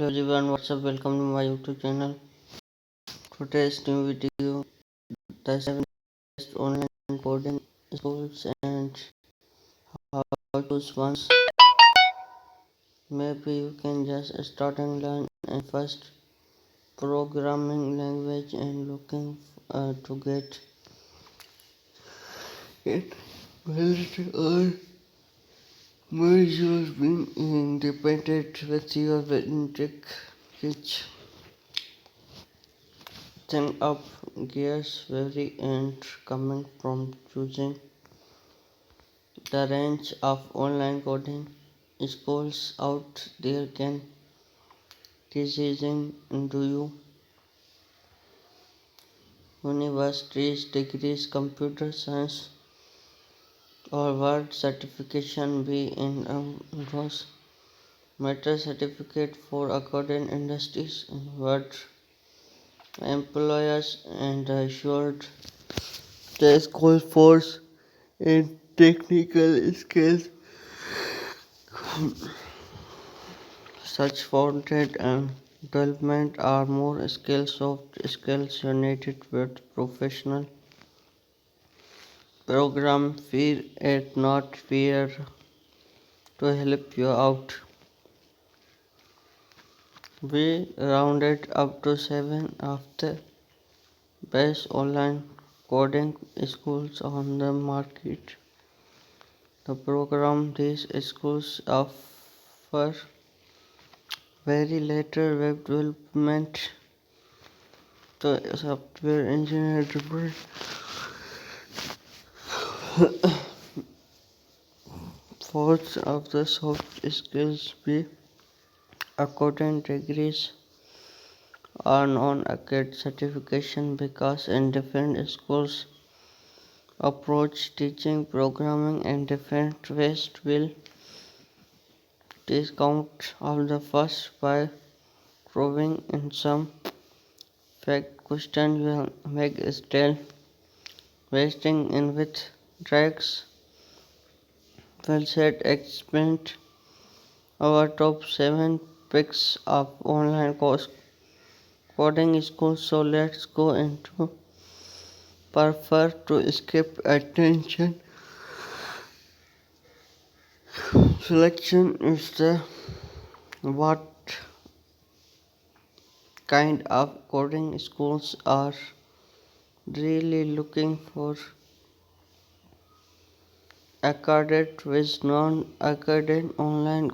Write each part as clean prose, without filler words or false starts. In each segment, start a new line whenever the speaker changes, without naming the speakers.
everyone, what's up? Welcome to my YouTube channel. Today's new video, the 7 best online coding schools and how to choose ones. Maybe you can just start and learn a first programming language and looking to get it built or merge your being independent with your tech which then up gears very and coming from choosing the range of online coding schools out there can decision do you universities degrees computer science or what certification be in those matter certificate for according industries and what employers and assured the school force in technical skills such front-end and development are more skills soft skills united with professional program fear it not fear to help you out. We rounded up to 7 of the best online coding schools on the market. The program these schools offer very later web development to software engineer degree. Fourth of the soft skills be according degrees are non-academic certification because in different schools approach teaching programming in different ways will discount of the first by proving in some fact question will make still wasting in with tracks well said explained our top 7 picks of online course coding schools, so let's go into prefer to skip attention. Selection is the what kind of coding schools are really looking for academic with non-academic online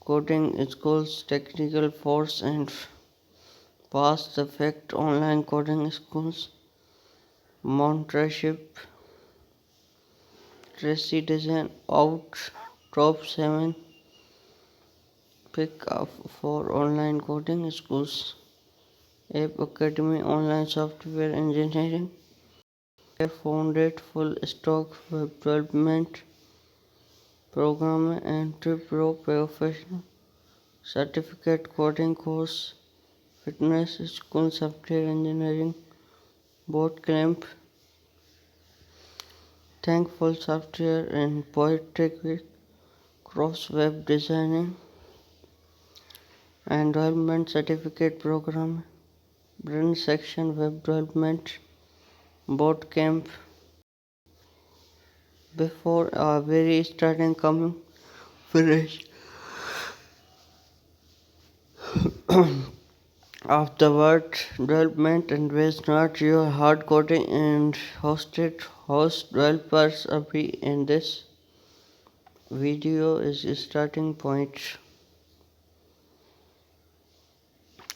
coding schools, technical force and past effect online coding schools, mentorship, Rashid out top 7 pick up for online coding schools. App Academy online software engineering. A founded full stack web development program and pro professional certificate coding course. Fitness school software engineering boot camp. Thankful software and poetry with cross web designing and development certificate program. Brain section web development boot camp. Before very starting coming fresh of the word development and waste not your hard coding and hosted host developers be in this video is starting point.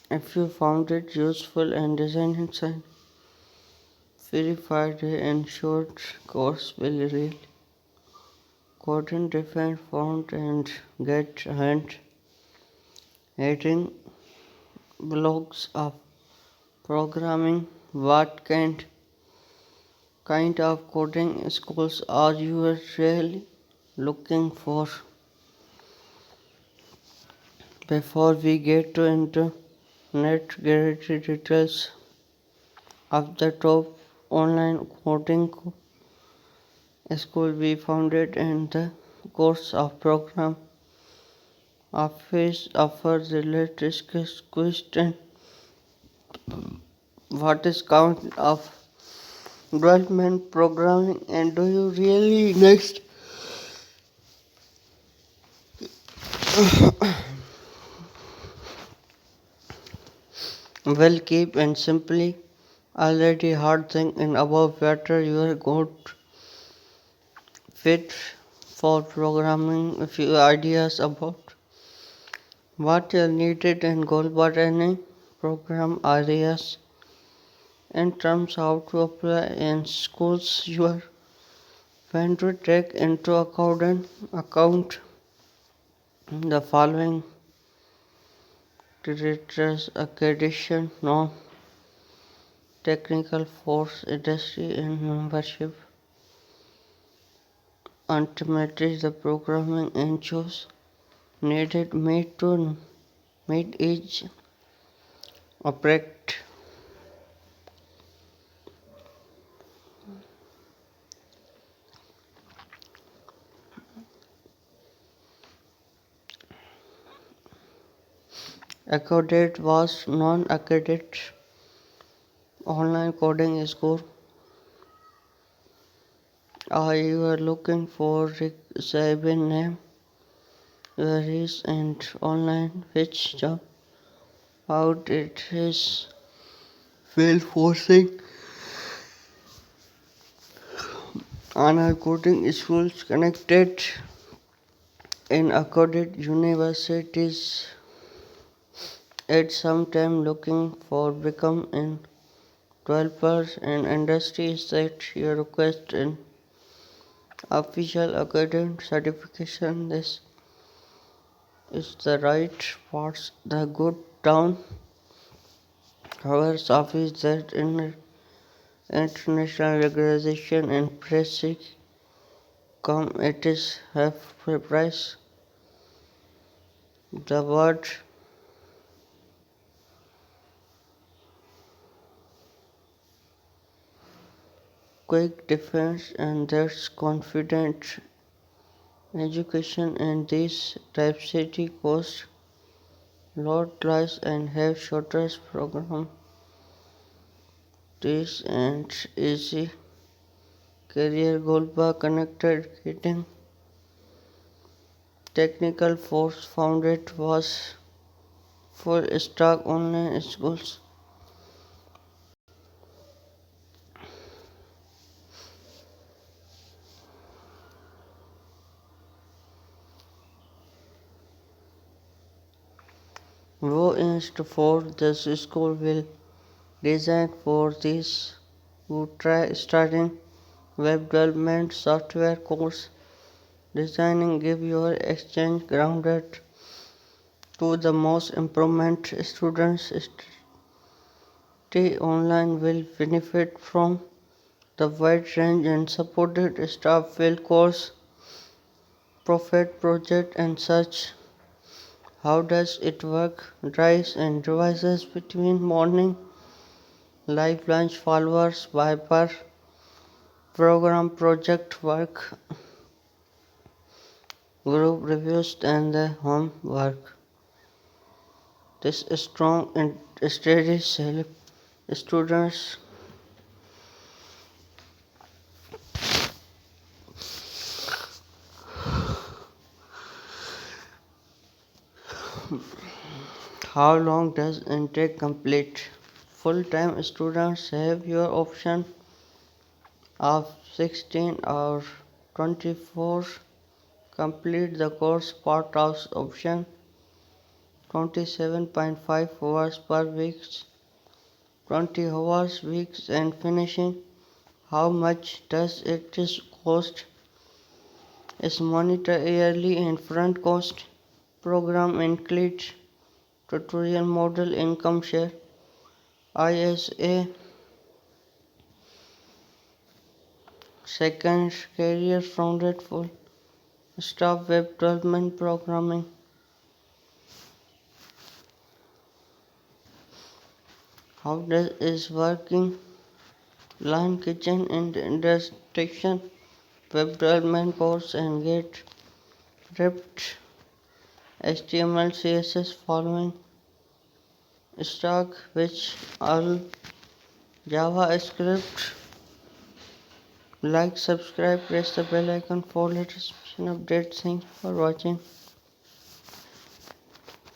If you found it useful and designing sign verified and short course will really coding different font and get hand editing blogs of programming. What kind of coding skills are you really looking for? Before we get to into nitty details of the top online coding school we founded in the course of program Office offers the latest question. What is count of development programming and do you really next? Well, keep and simply already hard thing in above better you are good fit for programming a few ideas about what is needed and goal but any program areas in terms how to apply in schools you are when to take into account the following directors accreditation non technical force industry and membership ultimately the programming inches needed made to meet each object accredited was non-accredited online coding score. Are you are looking for Sabin name, varies and online which job out it is fail forcing online coding schools connected in accredited universities at some time looking for become in developers and industries that your request in official accredited certification. This is the right parts the good town however office that in international recognition and prestige come it is half price. The word quick defense and that's confident education and this diversity cost lot lies and have shortest program this and easy career goal bar connected getting technical force founded was full stock online schools. Wo is for this school will design for these who try starting web development software course designing give your exchange grounded to the most improvement students stay online will benefit from the wide range and supported staff will course profit project and such. How does it work? Drives and devices between morning live lunch followers by per program project work group reviews and the homework. This strong and steady help students how long does intake complete? Full-time students have your option of 16 or 24 complete the course part of option 27.5 hours per week 20 hours weeks and finishing how much does it cost is monitor yearly and front cost program includes tutorial model income share ISA second career founded full staff web development programming. How does is working line kitchen and industrial web development course and get prepped HTML, CSS following stock, which all JavaScript. Like, subscribe, press the bell icon for latest mission updates. Thanks for watching.